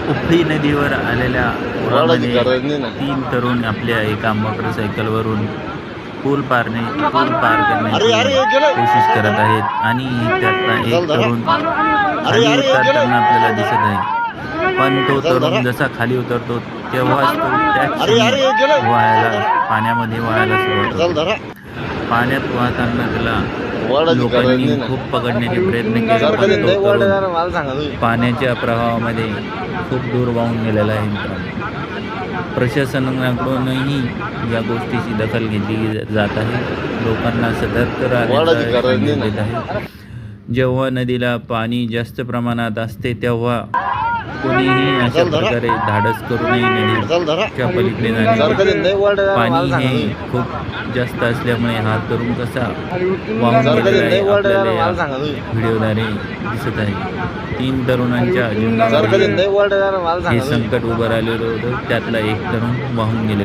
उपळी नदीवर आलेल्या पुरामध्ये 3 तरुण आपल्या एका मोटरसायकलवरून पूल पार करण्याची कोशिश करत आहेत आणि त्यातला एक तरुण खाली उतरताना आपल्याला दिसत आहे. पण तो तरुण जसा खाली उतरतो तेव्हाच तो त्याच क्षणी पाण्यामध्ये वाहायला सुरुवात होतो. पाण्यात वाहताना त्याला लोकांनी खूप पकडण्याचे प्रयत्न केले, पण तो तरुण पाण्याच्या प्रवाहामध्ये खूप दूर वाहून गेलेला आहे. प्रशासनाकडूनही या गोष्टीची दखल घेतली जात आहे. लोकांना सतर्क राहण्याचा संदेश देत आहे. जेव्हा नदीला पाणी जास्त प्रमाणात असते तेव्हा कोणीही अशा प्रकारे धाडस करू नये. नदीच्या पलीकडे जाणे. पाणी हे खूप जास्त असल्यामुळे हा तरुण कसा वाहून गेलेला आहे आपल्याला या व्हिडिओद्वारे दिसत आहे. 3 तरुणांच्या जीवनावर हे संकट उभं राहिलेलं होतं. त्यातला एक तरुण वाहून गेले.